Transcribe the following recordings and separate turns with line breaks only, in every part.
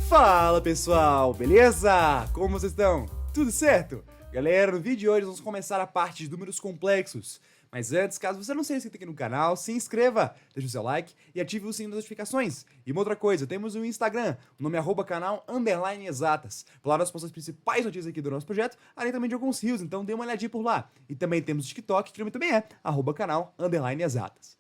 Fala pessoal, beleza? Como vocês estão? Tudo certo? Galera, no vídeo de hoje vamos começar a parte de números complexos. Mas antes, caso você não seja inscrito aqui no canal, se inscreva, deixe o seu like e ative o sininho das notificações. E uma outra coisa, temos um Instagram, o nome é @canal_exatas. Por lá nós postamos as principais notícias aqui do nosso projeto, além também de alguns rios, então dê uma olhadinha por lá. E também temos o TikTok, que também é @canal_exatas.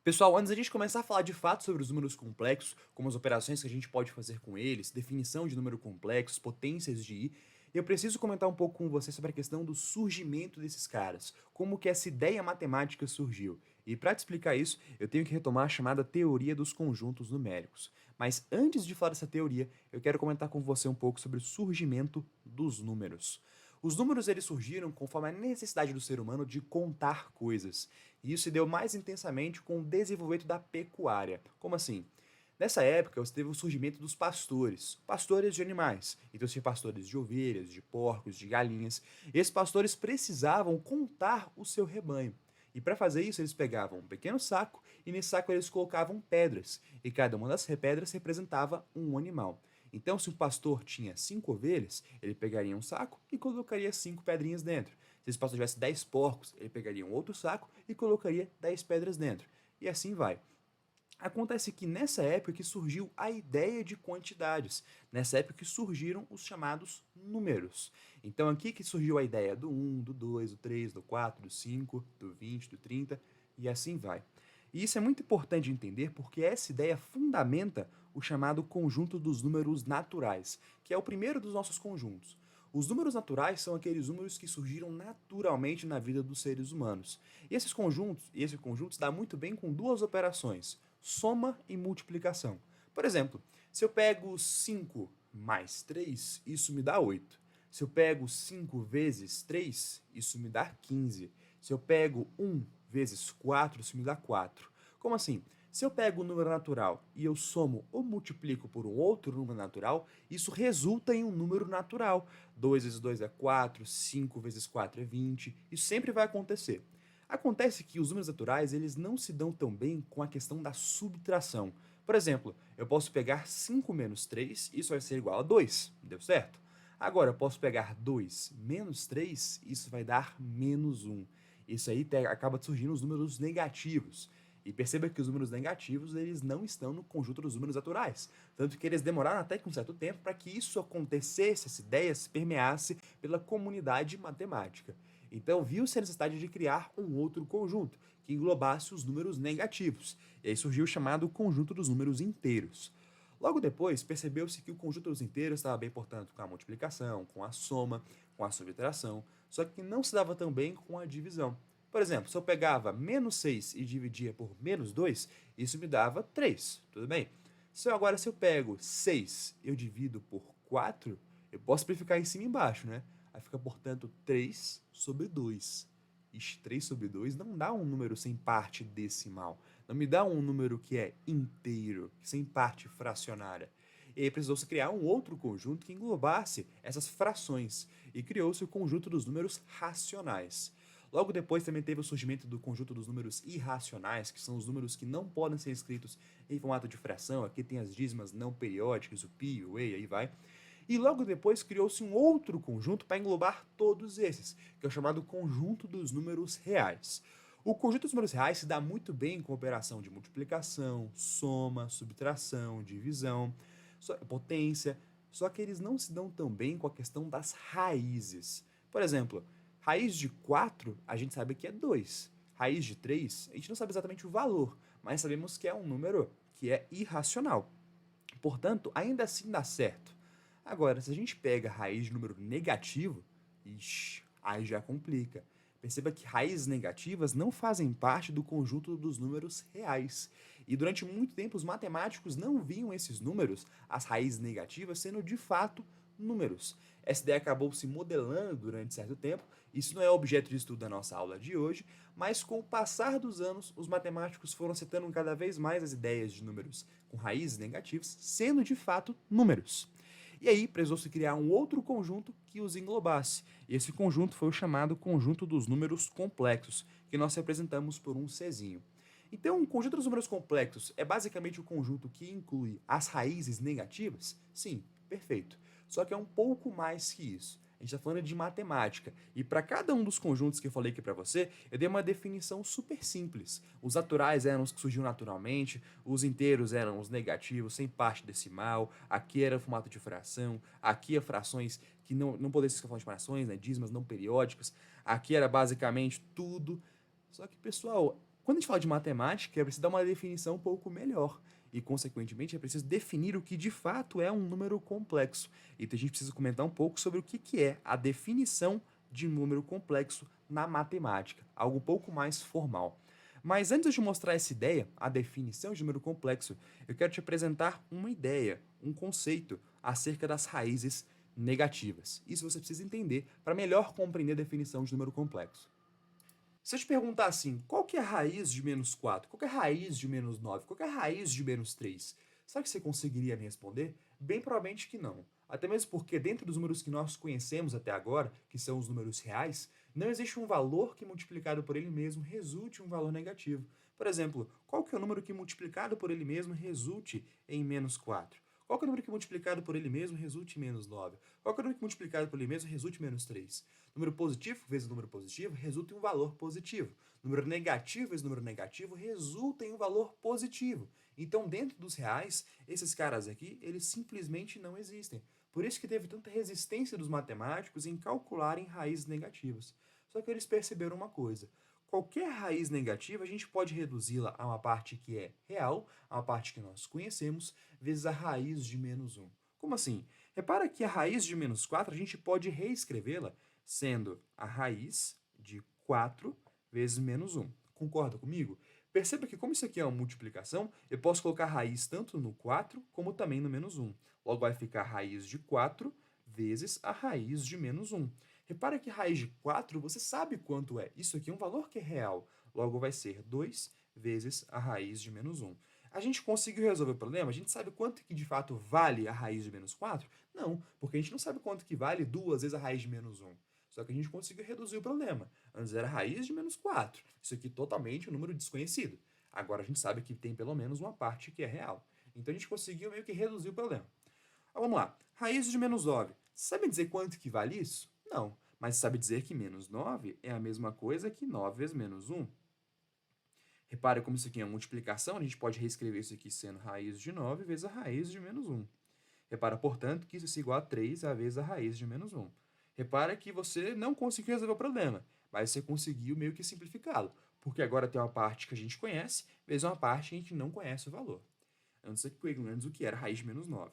Pessoal, antes da gente começar a falar de fato sobre os números complexos, como as operações que a gente pode fazer com eles, definição de número complexo, potências de i, eu preciso comentar um pouco com você sobre a questão do surgimento desses caras, como que essa ideia matemática surgiu. E para te explicar isso, eu tenho que retomar a chamada teoria dos conjuntos numéricos. Mas antes de falar dessa teoria, eu quero comentar com você um pouco sobre o surgimento dos números. Os números eles surgiram conforme a necessidade do ser humano de contar coisas. E isso se deu mais intensamente com o desenvolvimento da pecuária. Como assim? Nessa época, você teve o surgimento dos pastores de animais. Então, tinha pastores de ovelhas, de porcos, de galinhas. E esses pastores precisavam contar o seu rebanho. E para fazer isso, eles pegavam um pequeno saco e nesse saco eles colocavam pedras. E cada uma das pedras representava um animal. Então, se o pastor tinha 5 ovelhas, ele pegaria um saco e colocaria 5 pedrinhas dentro. Se esse pastor tivesse 10 porcos, ele pegaria um outro saco e colocaria 10 pedras dentro. E assim vai. Acontece que nessa época que surgiu a ideia de quantidades. Nessa época que surgiram os chamados números. Então aqui que surgiu a ideia do 1, do 2, do 3, do 4, do 5, do 20, do 30 e assim vai. E isso é muito importante entender porque essa ideia fundamenta o chamado conjunto dos números naturais, que é o primeiro dos nossos conjuntos. Os números naturais são aqueles números que surgiram naturalmente na vida dos seres humanos. E esse conjunto se dá muito bem com duas operações, soma e multiplicação. Por exemplo, se eu pego 5 mais 3, isso me dá 8. Se eu pego 5 vezes 3, isso me dá 15. Se eu pego 1 vezes 4, isso me dá 4. Como assim? Se eu pego um número natural e eu somo ou multiplico por um outro número natural, isso resulta em um número natural. 2 vezes 2 é 4, 5 vezes 4 é 20. Isso sempre vai acontecer. Acontece que os números naturais eles não se dão tão bem com a questão da subtração. Por exemplo, eu posso pegar 5 menos 3, isso vai ser igual a 2. Deu certo? Agora, eu posso pegar 2 menos 3, isso vai dar menos 1. Isso aí acaba surgindo os números negativos. E perceba que os números negativos eles não estão no conjunto dos números naturais. Tanto que eles demoraram até que um certo tempo para que isso acontecesse, essa ideia se permeasse pela comunidade matemática. Então viu-se a necessidade de criar um outro conjunto, que englobasse os números negativos. E aí surgiu o chamado conjunto dos números inteiros. Logo depois, percebeu-se que o conjunto dos inteiros estava bem, portanto, com a multiplicação, com a soma, com a subtração, só que não se dava tão bem com a divisão. Por exemplo, se eu pegava menos 6 e dividia por menos 2, isso me dava 3, tudo bem? Se eu pego 6 e eu divido por 4, eu posso simplificar em cima e embaixo, né? Aí fica, portanto, 3 sobre 2. Ixi, 3 sobre 2 não dá um número sem parte decimal. Não me dá um número que é inteiro, sem parte fracionária. E aí precisou-se criar um outro conjunto que englobasse essas frações. E criou-se o conjunto dos números racionais. Logo depois também teve o surgimento do conjunto dos números irracionais, que são os números que não podem ser escritos em formato de fração. Aqui tem as dízimas não periódicas, o pi, o e, aí vai. E logo depois criou-se um outro conjunto para englobar todos esses, que é o chamado conjunto dos números reais. O conjunto dos números reais se dá muito bem com a operação de multiplicação, soma, subtração, divisão, potência, só que eles não se dão tão bem com a questão das raízes. Por exemplo, raiz de 4, a gente sabe que é 2. Raiz de 3, a gente não sabe exatamente o valor, mas sabemos que é um número que é irracional. Portanto, ainda assim dá certo. Agora, se a gente pega raiz de número negativo, ixi, aí já complica. Perceba que raízes negativas não fazem parte do conjunto dos números reais. E durante muito tempo os matemáticos não viam esses números, as raízes negativas, sendo de fato números. Essa ideia acabou se modelando durante certo tempo, isso não é objeto de estudo da nossa aula de hoje, mas com o passar dos anos, os matemáticos foram acertando cada vez mais as ideias de números com raízes negativas, sendo de fato números. E aí precisou-se criar um outro conjunto que os englobasse. E esse conjunto foi o chamado conjunto dos números complexos, que nós representamos por um Czinho. Então, o conjunto dos números complexos é basicamente o conjunto que inclui as raízes negativas? Sim, perfeito. Só que é um pouco mais que isso. A gente está falando de matemática. E para cada um dos conjuntos que eu falei aqui para você, eu dei uma definição super simples. Os naturais eram os que surgiam naturalmente, os inteiros eram os negativos, sem parte decimal, aqui era formato de fração, aqui é frações que não poderiam ser formato de frações, né, dízimas não periódicas, aqui era basicamente tudo. Só que, pessoal, quando a gente fala de matemática, é preciso dar uma definição um pouco melhor. E, consequentemente, é preciso definir o que de fato é um número complexo. Então, a gente precisa comentar um pouco sobre o que é a definição de um número complexo na matemática, algo um pouco mais formal. Mas antes de mostrar essa ideia, a definição de número complexo, eu quero te apresentar uma ideia, um conceito acerca das raízes negativas. Isso você precisa entender para melhor compreender a definição de número complexo. Se eu te perguntar assim, qual que é a raiz de menos 4? Qual que é a raiz de menos 9? Qual que é a raiz de menos 3? Será que você conseguiria me responder? Bem provavelmente que não. Até mesmo porque dentro dos números que nós conhecemos até agora, que são os números reais, não existe um valor que multiplicado por ele mesmo resulte em um valor negativo. Por exemplo, qual que é o número que multiplicado por ele mesmo resulte em menos 4? Qual que é o número que multiplicado por ele mesmo resulte em menos 9? Qual que é o número que multiplicado por ele mesmo resulte em menos 3? Número positivo vezes número positivo resulta em um valor positivo. Número negativo vezes número negativo resulta em um valor positivo. Então, dentro dos reais, esses caras aqui, eles simplesmente não existem. Por isso que teve tanta resistência dos matemáticos em calcularem raízes negativas. Só que eles perceberam uma coisa. Qualquer raiz negativa, a gente pode reduzi-la a uma parte que é real, a uma parte que nós conhecemos, vezes a raiz de menos 1. Como assim? Repara que a raiz de menos 4 a gente pode reescrevê-la sendo a raiz de 4 vezes menos 1. Concorda comigo? Perceba que como isso aqui é uma multiplicação, eu posso colocar raiz tanto no 4 como também no menos 1. Logo vai ficar a raiz de 4 vezes a raiz de menos 1. Repara que raiz de 4 você sabe quanto é. Isso aqui é um valor que é real. Logo vai ser 2 vezes a raiz de menos 1. A gente conseguiu resolver o problema? A gente sabe quanto que de fato vale a raiz de menos 4? Não, porque a gente não sabe quanto que vale 2 vezes a raiz de menos 1. Só que a gente conseguiu reduzir o problema. Antes era a raiz de menos 4. Isso aqui totalmente um número desconhecido. Agora a gente sabe que tem pelo menos uma parte que é real. Então a gente conseguiu meio que reduzir o problema. Vamos lá. Raiz de menos 9. Sabe dizer quanto que vale isso? Não. Mas sabe dizer que menos 9 é a mesma coisa que 9 vezes menos 1. Repare como isso aqui é uma multiplicação, a gente pode reescrever isso aqui sendo raiz de 9 vezes a raiz de menos 1. Repara, portanto, que isso é igual a 3 vezes a raiz de menos 1. Repara que você não conseguiu resolver o problema, mas você conseguiu meio que simplificá-lo, porque agora tem uma parte que a gente conhece, vezes uma parte que a gente não conhece o valor. Antes o que era raiz de menos 9.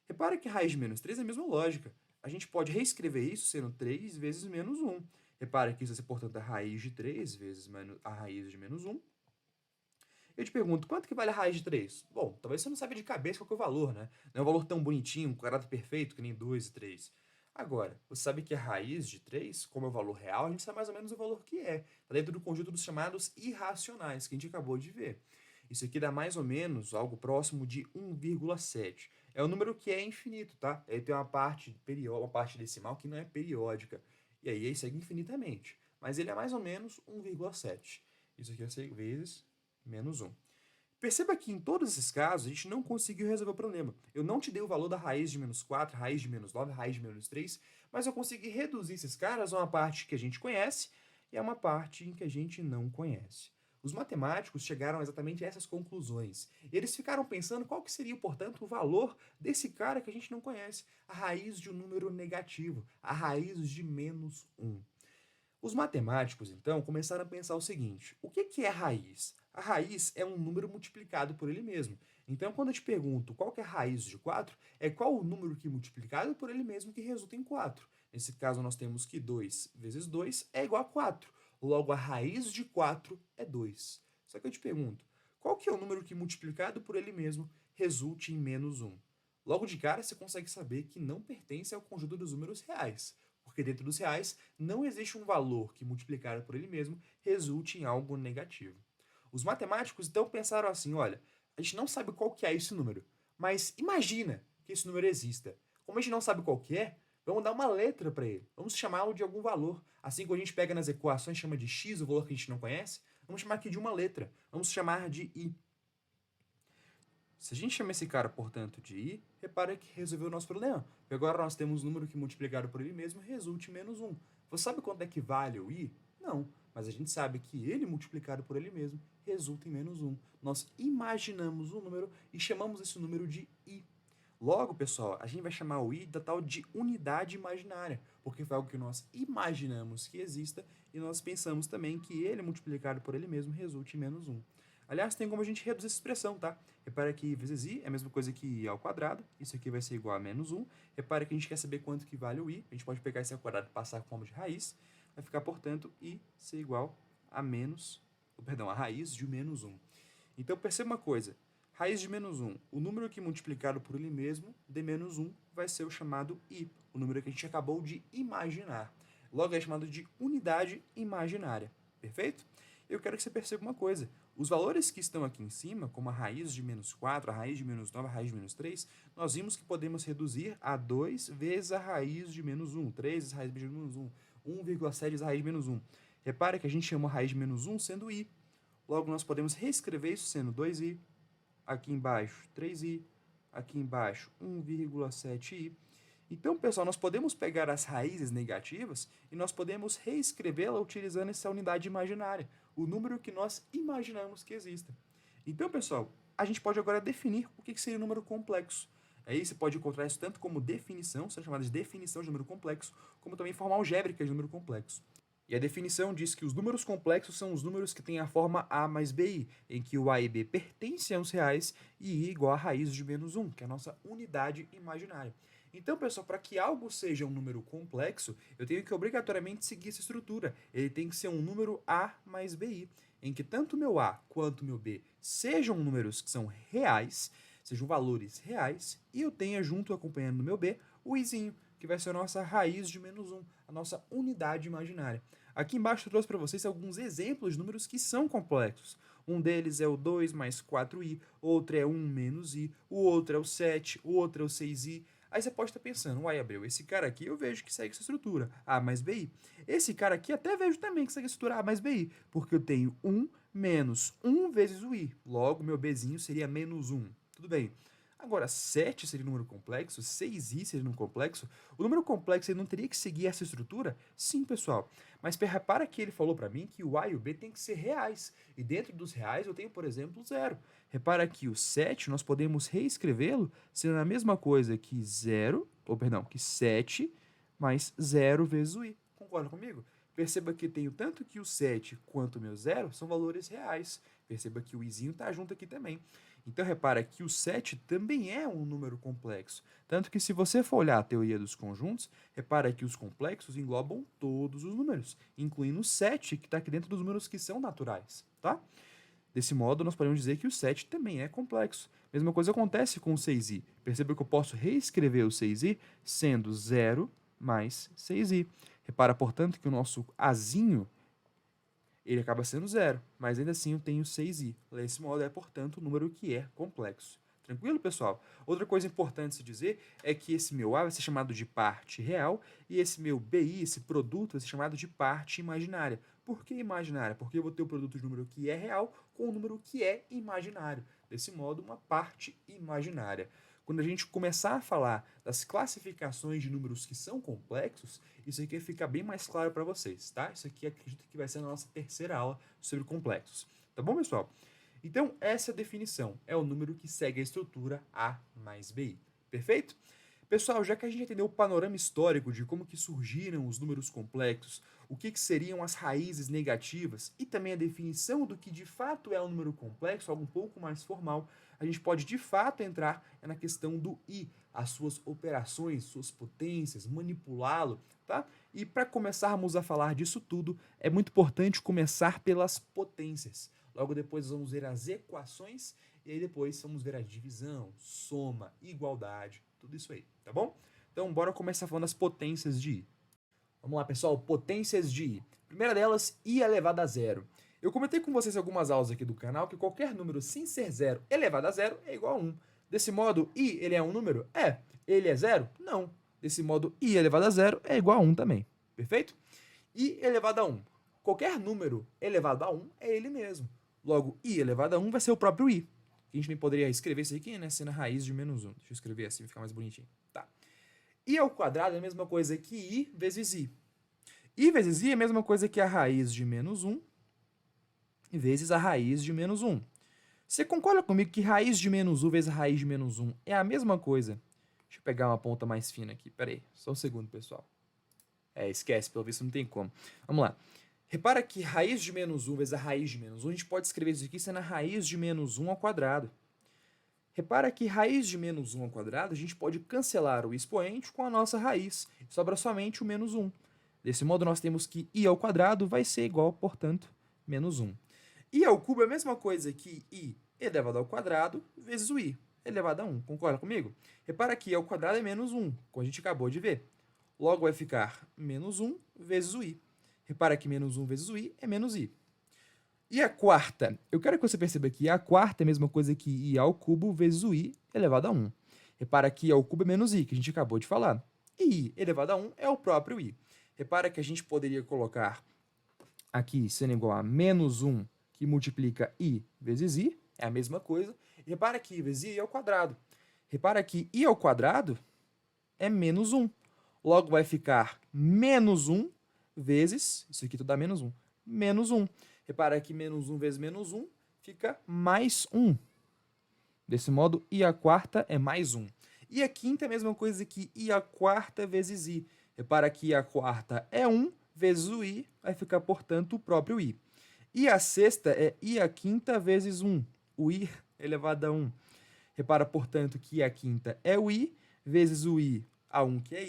Repara que a raiz de menos 3 é a mesma lógica. A gente pode reescrever isso sendo 3 vezes menos 1. Repara que isso vai ser, portanto, a raiz de 3 vezes a raiz de menos 1. Eu te pergunto, quanto que vale a raiz de 3? Bom, talvez você não saiba de cabeça qual que é o valor, né? Não é um valor tão bonitinho, um quadrado perfeito, que nem 2 e 3. Agora, você sabe que a raiz de 3, como é o valor real, a gente sabe mais ou menos o valor que é. Está dentro do conjunto dos chamados irracionais, que a gente acabou de ver. Isso aqui dá mais ou menos algo próximo de 1,7. É um número que é infinito, tá? Ele tem uma parte decimal que não é periódica. E aí ele segue infinitamente. Mas ele é mais ou menos 1,7. Isso aqui é 6 vezes menos 1. Perceba que em todos esses casos a gente não conseguiu resolver o problema. Eu não te dei o valor da raiz de menos 4, raiz de menos 9, raiz de menos 3, mas eu consegui reduzir esses caras a uma parte que a gente conhece e a uma parte em que a gente não conhece. Os matemáticos chegaram exatamente a essas conclusões. E eles ficaram pensando qual que seria, portanto, o valor desse cara que a gente não conhece, a raiz de um número negativo, a raiz de menos 1. Os matemáticos, então, começaram a pensar o seguinte: o que é raiz? A raiz é um número multiplicado por ele mesmo. Então, quando eu te pergunto qual que é a raiz de 4, é qual o número que multiplicado por ele mesmo que resulta em 4. Nesse caso, nós temos que 2 vezes 2 é igual a 4. Logo, a raiz de 4 é 2. Só que eu te pergunto, qual que é o número que multiplicado por ele mesmo resulte em menos 1? Logo de cara, você consegue saber que não pertence ao conjunto dos números reais, porque dentro dos reais não existe um valor que, multiplicado por ele mesmo, resulte em algo negativo. Os matemáticos então pensaram assim: olha, a gente não sabe qual que é esse número, mas imagina que esse número exista. Como a gente não sabe qual que é, vamos dar uma letra para ele, vamos chamá-lo de algum valor. Assim como a gente pega nas equações e chama de x, o valor que a gente não conhece, Vamos chamar aqui de uma letra. Vamos chamar de I. Se a gente chama esse cara, portanto, de I, repara que resolveu o nosso problema. Porque agora nós temos um número que multiplicado por ele mesmo resulte em menos 1. Você sabe quanto é que vale o I? Não. Mas a gente sabe que ele multiplicado por ele mesmo resulta em menos 1. Nós imaginamos um número e chamamos esse número de I. Logo, pessoal, a gente vai chamar o I da tal de unidade imaginária, porque foi algo que nós imaginamos que exista e nós pensamos também que ele multiplicado por ele mesmo resulte em menos 1. Aliás, tem como a gente reduzir essa expressão, tá? Repara que I vezes I é a mesma coisa que I ao quadrado. Isso aqui vai ser igual a menos 1. Repara que a gente quer saber quanto que vale o I. A gente pode pegar esse ao quadrado e passar com forma de raiz. Vai ficar, portanto, I ser igual a a raiz de menos 1. Então, perceba uma coisa. Raiz de menos 1. O número que multiplicado por ele mesmo, de menos 1, vai ser o chamado I. O número que a gente acabou de imaginar. Logo, é chamado de unidade imaginária. Perfeito? Eu quero que você perceba uma coisa. Os valores que estão aqui em cima, como a raiz de menos 4, a raiz de menos 9, a raiz de menos 3, nós vimos que podemos reduzir a 2 vezes a raiz de menos 1, 3 vezes a raiz de menos 1, 1,7 vezes a raiz de menos 1. Repare que a gente chama a raiz de menos 1 sendo i. Logo, nós podemos reescrever isso sendo 2i, aqui embaixo 3i, aqui embaixo 1,7i. Então, pessoal, nós podemos pegar as raízes negativas e nós podemos reescrevê-la utilizando essa unidade imaginária, o número que nós imaginamos que exista. Então, pessoal, a gente pode agora definir o que seria um número complexo. Aí você pode encontrar isso tanto como definição, são chamadas de definição de número complexo, como também forma algébrica de número complexo. E a definição diz que os números complexos são os números que têm a forma A mais BI, em que o A e B pertencem aos reais e I igual a raiz de menos 1, que é a nossa unidade imaginária. Então, pessoal, para que algo seja um número complexo, eu tenho que obrigatoriamente seguir essa estrutura. Ele tem que ser um número A mais BI, em que tanto o meu A quanto o meu B sejam números que são reais, sejam valores reais, e eu tenha junto, acompanhando o meu B, o Izinho, que vai ser a nossa raiz de menos 1, a nossa unidade imaginária. Aqui embaixo eu trouxe para vocês alguns exemplos de números que são complexos. Um deles é o 2 mais 4i, outro é 1 menos i, o outro é o 7, o outro é o 6i. Aí você pode estar pensando, uai, Abreu, esse cara aqui eu vejo que segue essa estrutura, A mais BI. Esse cara aqui até vejo também que segue a estrutura A mais BI, porque eu tenho 1 menos 1 vezes o i. Logo, meu Bzinho seria menos 1. Tudo bem. Agora, 7 seria um número complexo, 6i seria um número complexo. O número complexo ele não teria que seguir essa estrutura? Sim, pessoal. Mas repara que ele falou para mim que o A e o B tem que ser reais. E dentro dos reais eu tenho, por exemplo, 0. Repara que o 7 nós podemos reescrevê-lo sendo a mesma coisa que 7 mais 0 vezes o i. Concorda comigo? Perceba que tenho tanto que o 7 quanto o meu 0 são valores reais. Perceba que o izinho está junto aqui também. Então, repara que o 7 também é um número complexo. Tanto que se você for olhar a teoria dos conjuntos, repara que os complexos englobam todos os números, incluindo o 7, que está aqui dentro dos números que são naturais, tá? Desse modo, nós podemos dizer que o 7 também é complexo. Mesma coisa acontece com o 6i. Perceba que eu posso reescrever o 6i sendo 0 mais 6i. Repara, portanto, que o nosso azinho ele acaba sendo 0, mas ainda assim eu tenho 6i. Desse modo é, portanto, um número que é complexo. Tranquilo, pessoal? Outra coisa importante se dizer é que esse meu A vai ser chamado de parte real e esse meu BI, esse produto, vai ser chamado de parte imaginária. Por que imaginária? Porque eu vou ter o produto de número que é real com o número que é imaginário. Desse modo, uma parte imaginária. Quando a gente começar a falar das classificações de números que são complexos, isso aqui fica bem mais claro para vocês, tá? Isso aqui acredito que vai ser a nossa terceira aula sobre complexos. Tá bom, pessoal? Então, essa definição é o número que segue a estrutura A mais BI. Perfeito? Pessoal, já que a gente entendeu o panorama histórico de como que surgiram os números complexos, o que seriam as raízes negativas e também a definição do que de fato é um número complexo, algo um pouco mais formal, a gente pode de fato entrar na questão do i, as suas operações, suas potências, manipulá-lo, tá? E para começarmos a falar disso tudo, é muito importante começar pelas potências. Logo depois vamos ver as equações e aí depois vamos ver a divisão, soma, igualdade, tudo isso aí, tá bom? Então, bora começar falando das potências de i. Vamos lá, pessoal, potências de i. Primeira delas, i elevado a zero. Eu comentei com vocês algumas aulas aqui do canal que qualquer número sem ser zero elevado a zero é igual a 1. Desse modo, i ele é um número? É. Ele é zero? Não. Desse modo, i elevado a zero é igual a 1 também. Perfeito? I elevado a 1. qualquer número elevado a 1 é ele mesmo. Logo, i elevado a 1 vai ser o próprio i. A gente nem poderia escrever isso aqui, né? Sendo a raiz de menos 1. Deixa eu escrever assim, ficar mais bonitinho. Tá. I ao quadrado é a mesma coisa que i vezes i. I vezes i é a mesma coisa que a raiz de menos 1 vezes a raiz de menos 1. Você concorda comigo que raiz de menos 1 vezes a raiz de menos 1 é a mesma coisa? Deixa eu pegar uma ponta mais fina aqui. Pera aí, só um segundo, pessoal. Esquece, pelo visto não tem como. Vamos lá. Repara que raiz de menos 1 vezes a raiz de menos 1, a gente pode escrever isso aqui sendo a raiz de menos 1 ao quadrado. Repara que raiz de menos 1 ao quadrado, a gente pode cancelar o expoente com a nossa raiz. Sobra somente o menos 1. Desse modo, nós temos que i ao quadrado vai ser igual, portanto, menos 1. I ao cubo é a mesma coisa que i elevado ao quadrado vezes o i elevado a 1. Concorda comigo? Repara que i ao quadrado é menos 1, como a gente acabou de ver. Logo, vai ficar menos 1 vezes o i. Repara que menos 1 vezes o i é menos i. E a quarta? Eu quero que você perceba que a quarta é a mesma coisa que i ao cubo vezes o i elevado a 1. Repara que i ao cubo é menos i, que a gente acabou de falar. E i elevado a 1 é o próprio i. Repara que a gente poderia colocar aqui sendo igual a menos 1, que multiplica i vezes i, é a mesma coisa. E repara que i vezes i é ao quadrado. Repara que i ao quadrado é menos 1. Logo, vai ficar menos 1 vezes, isso aqui tudo dá menos 1, menos 1. Repara que menos 1 vezes menos 1 fica mais 1. Desse modo, i à quarta é mais 1. E a quinta é a mesma coisa que i à quarta vezes i. Repara que i à quarta é 1 vezes o i, vai ficar, portanto, o próprio i. E a sexta é i à quinta vezes 1, o i elevado a 1. Repara, portanto, que i à quinta é o i, vezes o i a 1, que é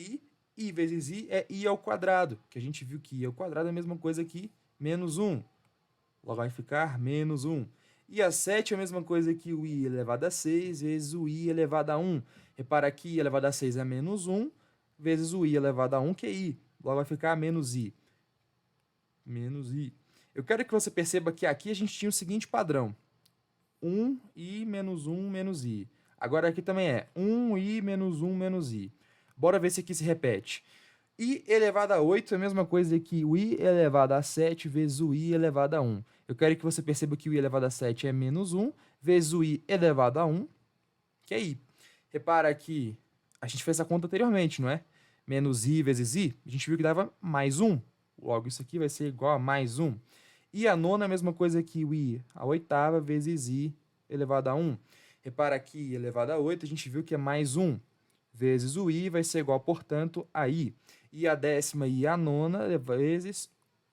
i vezes i é i ao quadrado, que a gente viu que i ao quadrado é a mesma coisa que menos 1. Logo vai ficar menos 1. E a 7 é a mesma coisa que o i elevado a 6 vezes o i elevado a 1. Repara que i elevado a 6 é menos 1 vezes o i elevado a 1, que é i. Logo vai ficar menos i. Menos i. Eu quero que você perceba que aqui a gente tinha o seguinte padrão. 1i menos 1 menos i. Agora aqui também é 1i menos 1 menos i. Bora ver se aqui se repete. I elevado a 8 é a mesma coisa que o i elevado a 7 vezes o i elevado a 1. Eu quero que você perceba que o i elevado a 7 é menos 1 vezes o i elevado a 1, que é i. Repara que a gente fez essa conta anteriormente, não é? Menos i vezes i, a gente viu que dava mais 1. Logo, isso aqui vai ser igual a mais 1. E a nona é a mesma coisa que o i a oitava vezes i elevado a 1. Repara que i elevado a 8, a gente viu que é mais 1. Vezes o i vai ser igual, portanto, a i. E a décima e a nona vezes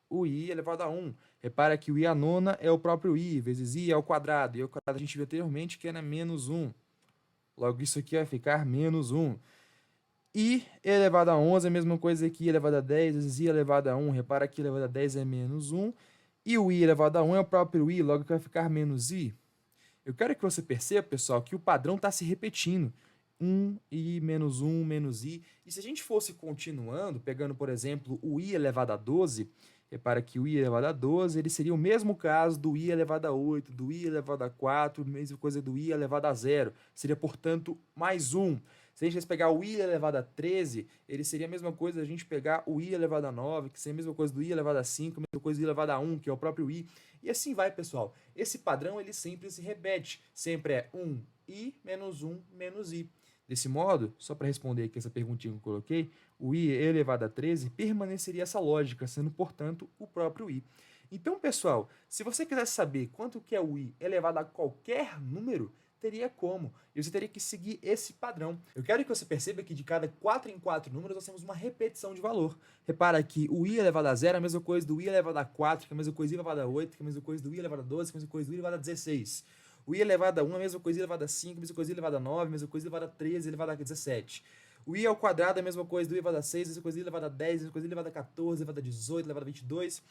o i elevado a 1. Repara que o i a nona é o próprio i, vezes i ao quadrado. E ao quadrado a gente viu anteriormente que era menos 1. Logo, isso aqui vai ficar menos 1. I elevado a 11 é a mesma coisa que i elevado a 10 vezes i elevado a 1. Repara que i elevado a 10 é menos 1. E o i elevado a 1 é o próprio i, logo que vai ficar menos i. Eu quero que você perceba, pessoal, que o padrão está se repetindo. 1i menos 1 menos i. E se a gente fosse continuando, pegando, por exemplo, o i elevado a 12, repara que o i elevado a 12 ele seria o mesmo caso do i elevado a 8, do i elevado a 4, mesma coisa do i elevado a 0. Seria, portanto, mais 1. Se a gente fosse pegar o i elevado a 13, ele seria a mesma coisa a gente pegar o i elevado a 9, que seria a mesma coisa do i elevado a 5, a mesma coisa do i elevado a 1, que é o próprio i. E assim vai, pessoal. Esse padrão ele sempre se repete. Sempre é 1i menos 1 menos i. Desse modo, só para responder aqui essa perguntinha que eu coloquei, o i elevado a 13 permaneceria essa lógica, sendo, portanto, o próprio i. Então, pessoal, se você quiser saber quanto que é o i elevado a qualquer número, teria como. E você teria que seguir esse padrão. Eu quero que você perceba que de cada 4 em 4 números nós temos uma repetição de valor. Repara que o i elevado a 0 é a mesma coisa do i elevado a 4, que é a mesma coisa do i elevado a 8, que é a mesma coisa do i elevado a 12, que é a mesma coisa do i elevado a 16. O i elevado a 1 é a mesma coisa do i elevado a 5, a mesma coisa do i elevado a 9, a mesma coisa do i elevado a 13, elevado a 17. O i ao quadrado é a mesma coisa do i elevado a 6, a mesma coisa do i elevado a 10, a mesma coisa do i elevado a 14, elevado a 18, elevado a 22.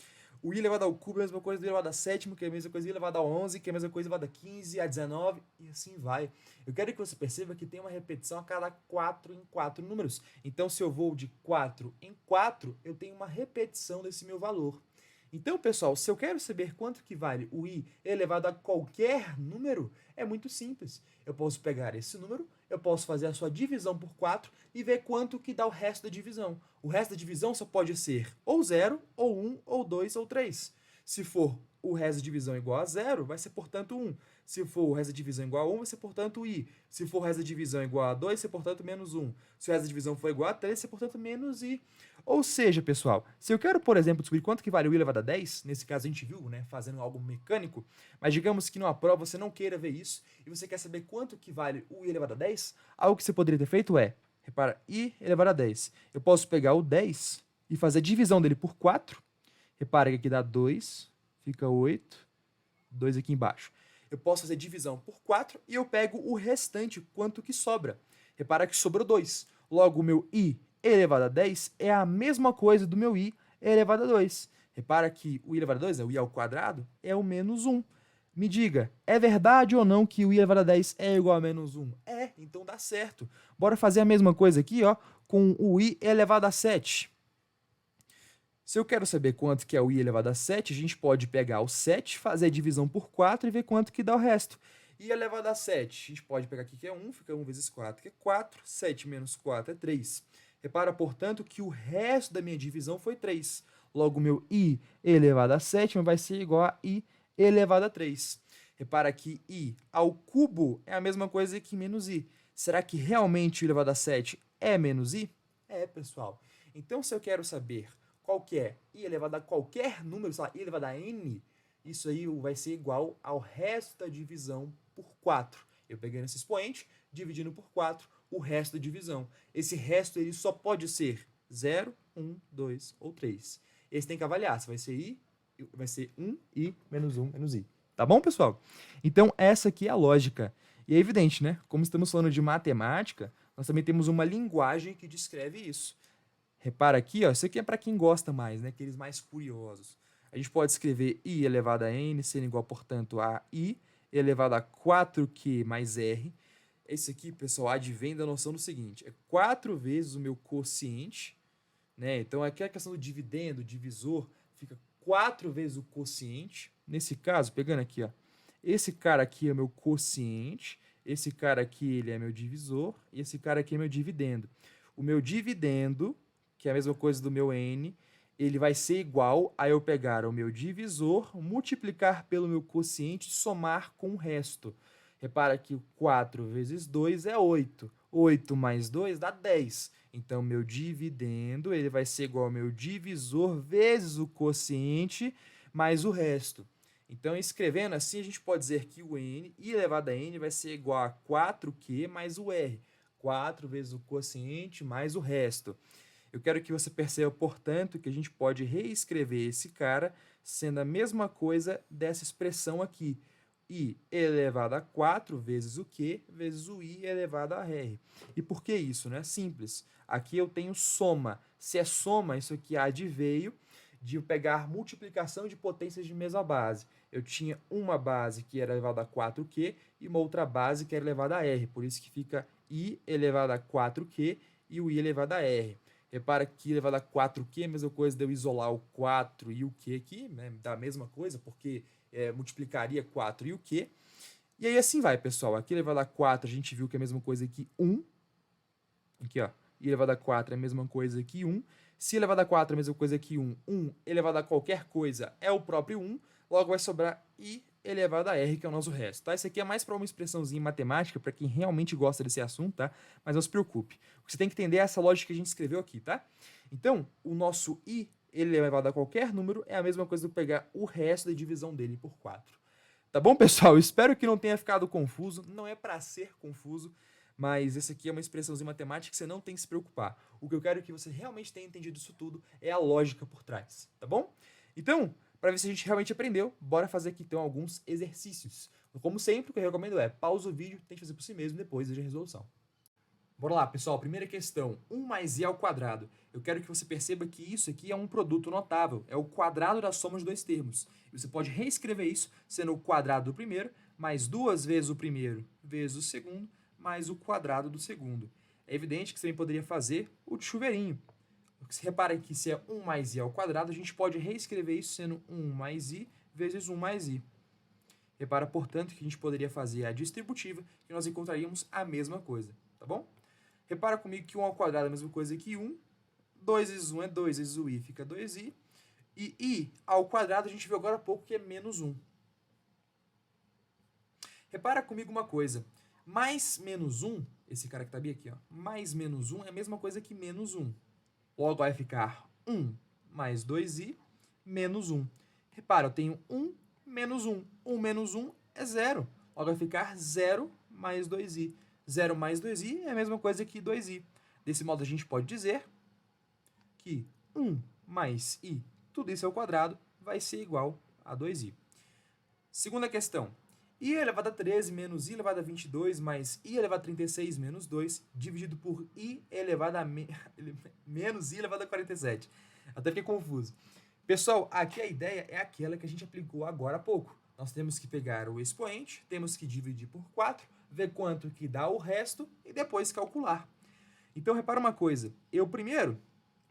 O i elevado ao cubo é a mesma coisa do i elevado a 7, que é a mesma coisa do i elevado a 11, que é a mesma coisa do i elevado a 15, a 19, e assim vai. Eu quero que você perceba que tem uma repetição a cada 4 em 4 números. Então, se eu vou de 4 em 4, eu tenho uma repetição desse meu valor. Então, pessoal, se eu quero saber quanto que vale o i elevado a qualquer número, é muito simples. Eu posso pegar esse número, eu posso fazer a sua divisão por 4 e ver quanto que dá o resto da divisão. O resto da divisão só pode ser ou 0, ou 1, ou 2, ou 3. Se for o resto da divisão igual a 0, vai ser, portanto, 1. Se for o resto da divisão igual a 1, vai ser, portanto, i. Se for o resto da divisão igual a 2, vai ser, portanto, menos 1. Se o resto da divisão for igual a 3, vai ser, portanto, menos i. Ou seja, pessoal, se eu quero, por exemplo, descobrir quanto que vale o i elevado a 10, nesse caso a gente viu, né, fazendo algo mecânico, mas digamos que numa prova você não queira ver isso e você quer saber quanto que vale o i elevado a 10, algo que você poderia ter feito é, repara, i elevado a 10. Eu posso pegar o 10 e fazer a divisão dele por 4. Repara que aqui dá 2, fica 8, 2 aqui embaixo. Eu posso fazer divisão por 4 e eu pego o restante, quanto que sobra. Repara que sobrou 2. Logo, o meu i elevado a 10 é a mesma coisa do meu i elevado a 2. Repara que o i elevado a 2, o i ao quadrado, é o menos 1. Me diga, é verdade ou não que o i elevado a 10 é igual a menos 1? É, então dá certo. Bora fazer a mesma coisa aqui, ó, com o i elevado a 7. Se eu quero saber quanto que é o i elevado a 7, a gente pode pegar o 7, fazer a divisão por 4 e ver quanto que dá o resto. I elevado a 7, a gente pode pegar aqui que é 1, fica 1 vezes 4, que é 4. 7 menos 4 é 3. Repara, portanto, que o resto da minha divisão foi 3. Logo, meu i elevado a 7 vai ser igual a i elevado a 3. Repara que i ao cubo é a mesma coisa que menos i. Será que realmente i elevado a 7 é menos i? É, pessoal. Então, se eu quero saber qual que é i elevado a qualquer número, sei lá, i elevado a n, isso aí vai ser igual ao resto da divisão por 4. Eu peguei nesse expoente, dividindo por 4, o resto da divisão. Esse resto ele só pode ser 0, 1, 2 ou 3. Esse tem que avaliar se vai ser i, vai ser 1i menos 1 menos i. Tá bom, pessoal? Então, essa aqui é a lógica. E é evidente, né? Como estamos falando de matemática, nós também temos uma linguagem que descreve isso. Repara aqui, ó, isso aqui é para quem gosta mais, né? Aqueles mais curiosos. A gente pode escrever i elevado a n sendo igual, portanto, a i elevado a 4q mais r. Esse aqui, pessoal, advém da noção do seguinte, é 4 vezes o meu quociente, né? Então, aqui a questão do dividendo, divisor, fica 4 vezes o quociente. Nesse caso, pegando aqui, ó, esse cara aqui é o meu quociente, esse cara aqui ele é meu divisor, e esse cara aqui é meu dividendo. O meu dividendo, que é a mesma coisa do meu n, ele vai ser igual a eu pegar o meu divisor, multiplicar pelo meu quociente, somar com o resto. Repara que 4 vezes 2 é 8. 8 mais 2 dá 10. Então, meu dividendo ele vai ser igual ao meu divisor vezes o quociente mais o resto. Então, escrevendo assim, a gente pode dizer que o n, i elevado a n, vai ser igual a 4q mais o r. 4 vezes o quociente mais o resto. Eu quero que você perceba, portanto, que a gente pode reescrever esse cara sendo a mesma coisa dessa expressão aqui. I elevado a 4 vezes o Q vezes o I elevado a R. E por que isso? Né? Simples. Aqui eu tenho soma. Se é soma, isso aqui adveio de eu pegar multiplicação de potências de mesma base. Eu tinha uma base que era elevada a 4Q e uma outra base que era elevada a R. Por isso que fica I elevado a 4Q e o I elevado a R. Repara que I elevado a 4Q é a mesma coisa de eu isolar o 4 e o Q aqui, né? Da mesma coisa, porque multiplicaria 4 e o Q. E aí assim vai, pessoal. Aqui elevado a 4 a gente viu que é a mesma coisa que 1. Aqui, ó. I elevado a 4 é a mesma coisa que 1. Se elevado a 4 é a mesma coisa que 1, 1 elevado a qualquer coisa é o próprio 1. Logo vai sobrar I elevado a R, que é o nosso resto. Tá? Isso aqui é mais para uma expressãozinha matemática, para quem realmente gosta desse assunto, tá? Mas não se preocupe. O que você tem que entender é essa lógica que a gente escreveu aqui, tá? Então, o nosso I elevado a qualquer número é a mesma coisa do pegar o resto da divisão dele por 4. Tá bom, pessoal? Espero que não tenha ficado confuso. Não é para ser confuso, mas esse aqui é uma expressãozinha matemática que você não tem que se preocupar. O que eu quero que você realmente tenha entendido isso tudo é a lógica por trás, tá bom? Então, para ver se a gente realmente aprendeu, bora fazer aqui então alguns exercícios. Como sempre, o que eu recomendo é pausa o vídeo, tente fazer por si mesmo e depois veja a resolução. Bora lá, pessoal. Primeira questão. 1 mais i ao quadrado. Eu quero que você perceba que isso aqui é um produto notável. É o quadrado da soma de dois termos. E você pode reescrever isso sendo o quadrado do primeiro mais 2 vezes o primeiro vezes o segundo mais o quadrado do segundo. É evidente que você também poderia fazer o de chuveirinho.
Repara que se é 1 mais i ao quadrado, a gente pode reescrever isso sendo 1 mais i vezes 1 mais i. Repara, portanto, que a gente poderia fazer a distributiva e nós encontraríamos a mesma coisa, tá bom? Repara comigo que 1 ao quadrado é a mesma coisa que 1. 2 vezes 1 é 2 vezes o i fica 2i. E i ao quadrado a gente viu agora há pouco que é menos 1. Repara comigo uma coisa. Mais menos 1, esse cara que está bem aqui, ó, mais menos 1 é a mesma coisa que menos 1. Logo vai ficar 1 mais 2i menos 1. Repara, eu tenho 1 menos 1. 1 menos 1 é 0. Logo vai ficar 0 mais 2i. 0 mais 2i é a mesma coisa que 2i. Desse modo, a gente pode dizer que 1 mais i, tudo isso ao quadrado, vai ser igual a 2i. Segunda questão. I elevado a 13 menos i elevado a 22 mais i elevado a 36 menos 2 dividido por i elevado a menos i elevado a 47. Até fiquei confuso. Pessoal, aqui a ideia é aquela que a gente aplicou agora há pouco. Nós temos que pegar o expoente, temos que dividir por 4, ver quanto que dá o resto e depois calcular. Então, repara uma coisa. Primeiro,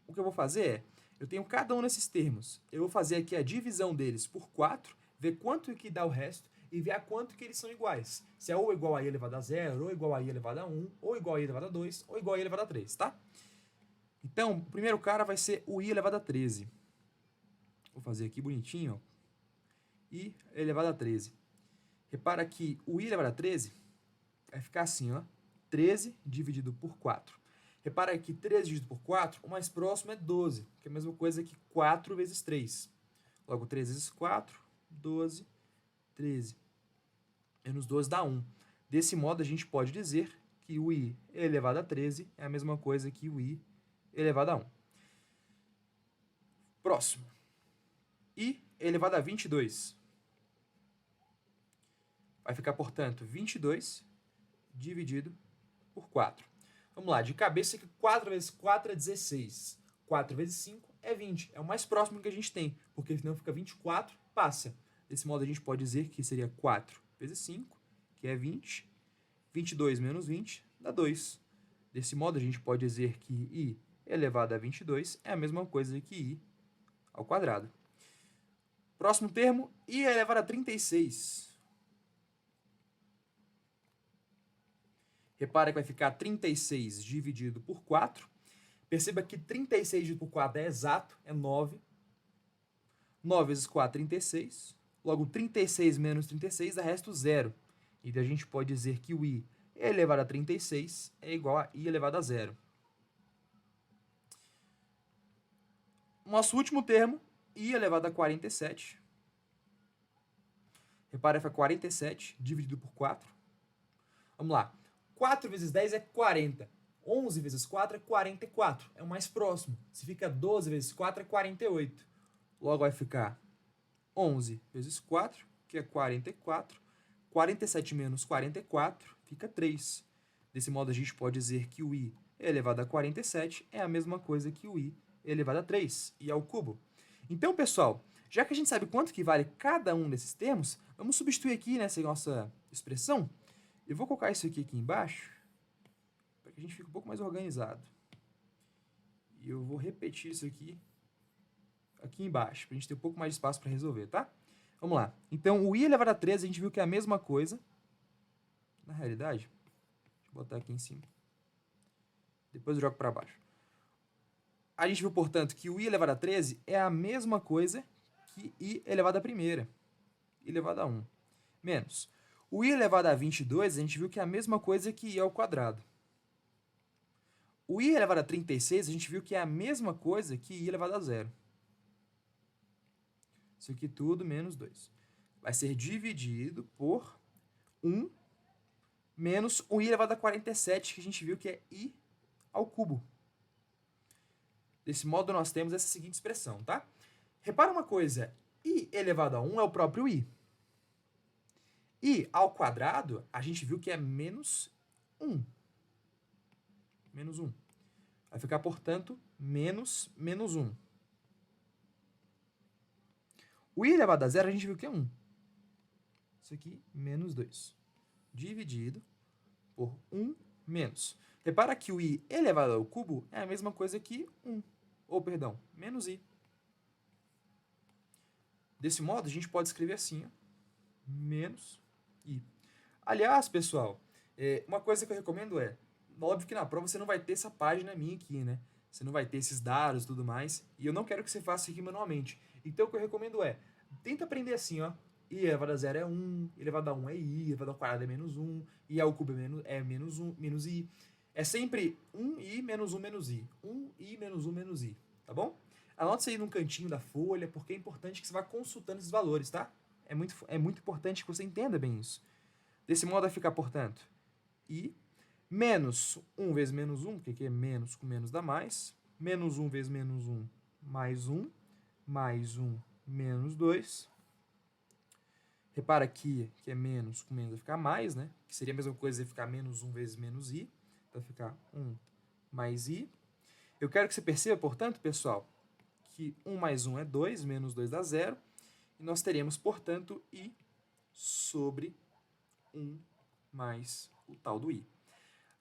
o que eu vou fazer é, eu tenho cada um desses termos. Eu vou fazer aqui a divisão deles por 4, ver quanto que dá o resto e ver a quanto que eles são iguais. Se é ou igual a i elevado a 0, ou igual a i elevado a 1, ou igual a i elevado a 2, ou igual a i elevado a 3, tá? Então, o primeiro cara vai ser o i elevado a 13. Vou fazer aqui bonitinho, ó. I elevado a 13. Repara que o i elevado a 13 vai ficar assim, ó. 13 dividido por 4. Repara que 13 dividido por 4, o mais próximo é 12, que é a mesma coisa que 4 vezes 3. Logo, 3 vezes 4, 12, 13. Menos 12 dá 1. Desse modo, a gente pode dizer que o i elevado a 13 é a mesma coisa que o i elevado a 1. Próximo. I elevado a 22. Vai ficar, portanto, 22 dividido por 4. Vamos lá, de cabeça que 4 vezes 4 é 16. 4 vezes 5 é 20. É o mais próximo que a gente tem, porque senão fica 24, passa. Desse modo, a gente pode dizer que seria 4 vezes 5, que é 20. 22 menos 20 dá 2. Desse modo, a gente pode dizer que i elevado a 22 é a mesma coisa que i ao quadrado. Próximo termo, i elevado a 36. Repara que vai ficar 36 dividido por 4. Perceba que 36 dividido por 4 é exato, é 9. 9 vezes 4, 36. Logo, 36 menos 36 dá resto 0. Então, a gente pode dizer que o i elevado a 36 é igual a i elevado a 0. Nosso último termo, i elevado a 47. Repara que é 47 dividido por 4. Vamos lá. 4 vezes 10 é 40. 11 vezes 4 é 44. É o mais próximo. Se fica 12 vezes 4 é 48. Logo vai ficar 11 vezes 4, que é 44. 47 menos 44 fica 3. Desse modo, a gente pode dizer que o i elevado a 47 é a mesma coisa que o i elevado a 3, i ao cubo. Então, pessoal, já que a gente sabe quanto que vale cada um desses termos, vamos substituir aqui nessa nossa expressão. Eu vou colocar isso aqui embaixo, para que a gente fique um pouco mais organizado. E eu vou repetir isso aqui embaixo, para a gente ter um pouco mais de espaço para resolver, tá? Vamos lá. Então, o i elevado a 13, a gente viu que é a mesma coisa. Na realidade, deixa eu botar aqui em cima. Depois eu jogo para baixo. A gente viu, portanto, que o i elevado a 13 é a mesma coisa que i elevado a primeira. I elevado a 1. Menos. O i elevado a 22, a gente viu que é a mesma coisa que i ao quadrado. O i elevado a 36, a gente viu que é a mesma coisa que i elevado a 0. Isso aqui tudo menos 2. Vai ser dividido por 1 menos o i elevado a 47, que a gente viu que é i ao cubo. Desse modo, nós temos essa seguinte expressão, tá? Repara uma coisa, i elevado a 1 é o próprio i. I ao quadrado, a gente viu que é menos 1. Menos 1. Vai ficar, portanto, menos 1. O i elevado a 0, a gente viu que é 1. Isso aqui, menos 2. Dividido por 1 menos. Repara que o i elevado ao cubo é a mesma coisa que 1. perdão, menos i. Desse modo, a gente pode escrever assim, ó, menos i. Aliás, pessoal, uma coisa que eu recomendo óbvio que na prova você não vai ter essa página minha aqui, né? Você não vai ter esses dados e tudo mais, e eu não quero que você faça isso aqui manualmente. Então, o que eu recomendo tenta aprender assim, ó, i elevado a zero é 1, i elevado a 1 é i elevado ao quadrado é menos 1, i ao cubo é menos 1, menos i. É sempre 1i menos 1 menos i. 1i menos 1 menos i, tá bom? Anota isso aí num cantinho da folha, porque é importante que você vá consultando esses valores, tá? É muito importante que você entenda bem isso. Desse modo vai ficar, portanto, i menos 1 vezes menos 1, porque aqui é menos com menos dá mais. Menos 1 vezes menos 1, mais 1. Mais 1, menos 2. Repara aqui que é menos com menos vai ficar mais, né? Que seria a mesma coisa de ficar menos 1 vezes menos i. Então vai ficar 1 mais i. Eu quero que você perceba, portanto, pessoal, que 1 mais 1 é 2, menos 2 dá 0. E nós teremos, portanto, i sobre 1 mais o tal do i.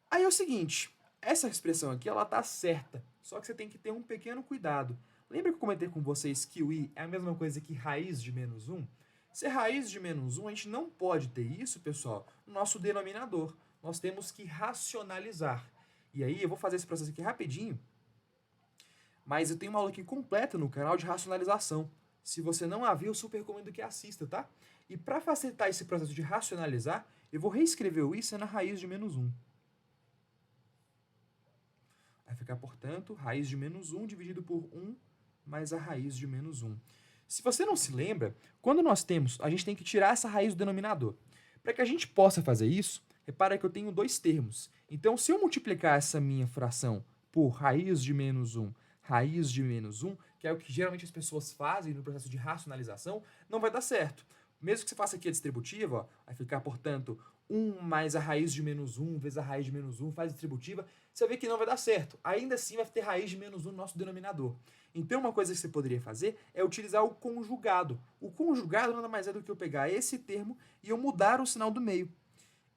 Aí é o seguinte, essa expressão aqui, ela tá certa, só que você tem que ter um pequeno cuidado. Lembra que eu comentei com vocês que o i é a mesma coisa que raiz de menos 1? Se é raiz de menos 1, a gente não pode ter isso, pessoal, no nosso denominador. Nós temos que racionalizar. E aí eu vou fazer esse processo aqui rapidinho, mas eu tenho uma aula aqui completa no canal de racionalização. Se você não a viu, eu super recomendo que assista, tá? E para facilitar esse processo de racionalizar, eu vou reescrever o i sendo a raiz de menos 1. Vai ficar, portanto, raiz de menos 1 dividido por 1 mais a raiz de menos 1. Se você não se lembra, quando nós temos, a gente tem que tirar essa raiz do denominador. Para que a gente possa fazer isso, repara que eu tenho dois termos. Então, se eu multiplicar essa minha fração por raiz de menos 1, que é o que geralmente as pessoas fazem no processo de racionalização, não vai dar certo. Mesmo que você faça aqui a distributiva, ó, vai ficar, portanto, 1 mais a raiz de menos 1 vezes a raiz de menos 1, faz a distributiva, você vê que não vai dar certo. Ainda assim vai ter raiz de menos 1 no nosso denominador. Então uma coisa que você poderia fazer é utilizar o conjugado. O conjugado nada mais é do que eu pegar esse termo e eu mudar o sinal do meio.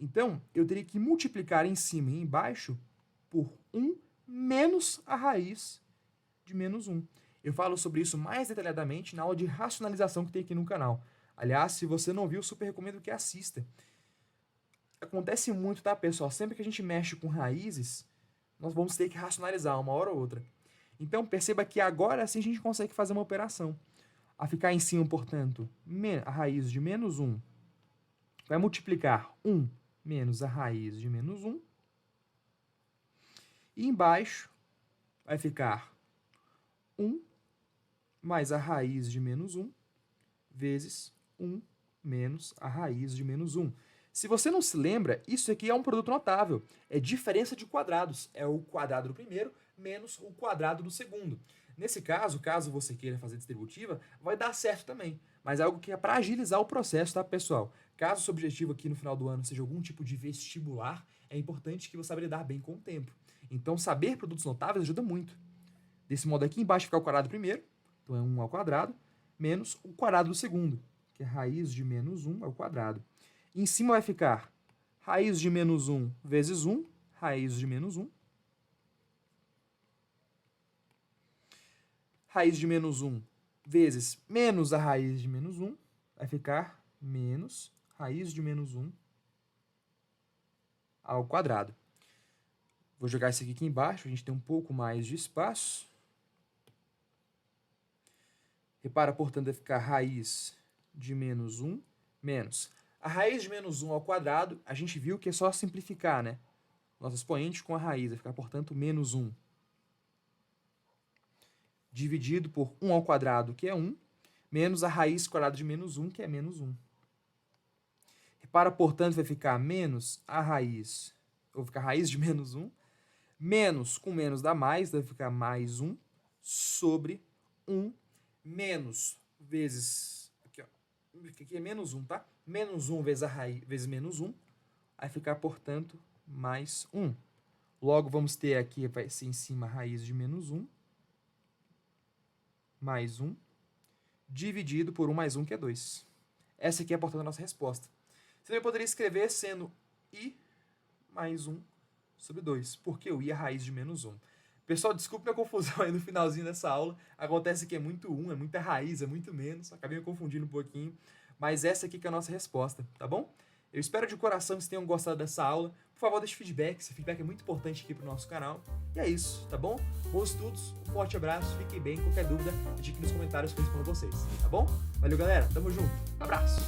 Então eu teria que multiplicar em cima e embaixo por 1 menos a raiz de menos 1. Eu falo sobre isso mais detalhadamente na aula de racionalização que tem aqui no canal. Aliás, se você não viu, super recomendo que assista. Acontece muito, tá, pessoal? Sempre que a gente mexe com raízes, nós vamos ter que racionalizar uma hora ou outra. Então, perceba que agora sim a gente consegue fazer uma operação. A ficar em cima, portanto, a raiz de menos 1 vai multiplicar 1 menos a raiz de menos 1. E embaixo vai ficar 1 mais a raiz de menos 1 vezes 1 menos a raiz de menos 1. Se você não se lembra, isso aqui é um produto notável. É diferença de quadrados. É o quadrado do primeiro menos o quadrado do segundo. Nesse caso, caso você queira fazer distributiva, vai dar certo também. Mas é algo que é para agilizar o processo, tá, pessoal? Caso o seu objetivo aqui no final do ano seja algum tipo de vestibular, é importante que você saiba lidar bem com o tempo. Então, saber produtos notáveis ajuda muito. Desse modo aqui embaixo fica o quadrado do primeiro, então é 1 ao quadrado, menos o quadrado do segundo, que é raiz de menos 1 ao quadrado. E em cima vai ficar raiz de menos 1 vezes 1, raiz de menos 1. Raiz de menos 1 vezes menos a raiz de menos 1, vai ficar menos raiz de menos 1 ao quadrado. Vou jogar isso aqui embaixo, a gente tem um pouco mais de espaço. Repara, portanto, vai ficar raiz de menos 1 menos. A raiz de menos 1 ao quadrado, a gente viu que é só simplificar, né? Nosso expoente com a raiz vai ficar, portanto, menos 1. Dividido por 1 ao quadrado, que é 1, menos a raiz quadrada de menos 1, que é menos 1. Repara, portanto, vai ficar menos a raiz, ou ficar raiz de menos 1, menos com menos dá mais, vai ficar mais 1, sobre 1, menos vezes, aqui é menos 1, tá? Menos 1 vezes a raiz, vezes menos 1, vai ficar, portanto, mais 1. Logo, vamos ter aqui, vai ser em cima a raiz de menos 1, mais 1, dividido por 1 mais 1, que é 2. Essa aqui é, portanto, a nossa resposta. Você também poderia escrever sendo i mais 1 sobre 2, porque o i é a raiz de menos 1. Pessoal, desculpe minha confusão aí no finalzinho dessa aula. Acontece que é muito é muita raiz, é muito menos. Acabei me confundindo um pouquinho. Mas essa aqui que é a nossa resposta, tá bom? Eu espero de coração que vocês tenham gostado dessa aula. Por favor, deixe feedback. Esse feedback é muito importante aqui pro nosso canal. E é isso, tá bom? Bons estudos, um forte abraço, fiquem bem. Qualquer dúvida, deixe aqui nos comentários que eu respondo vocês, tá bom? Valeu, galera. Tamo junto. Abraço.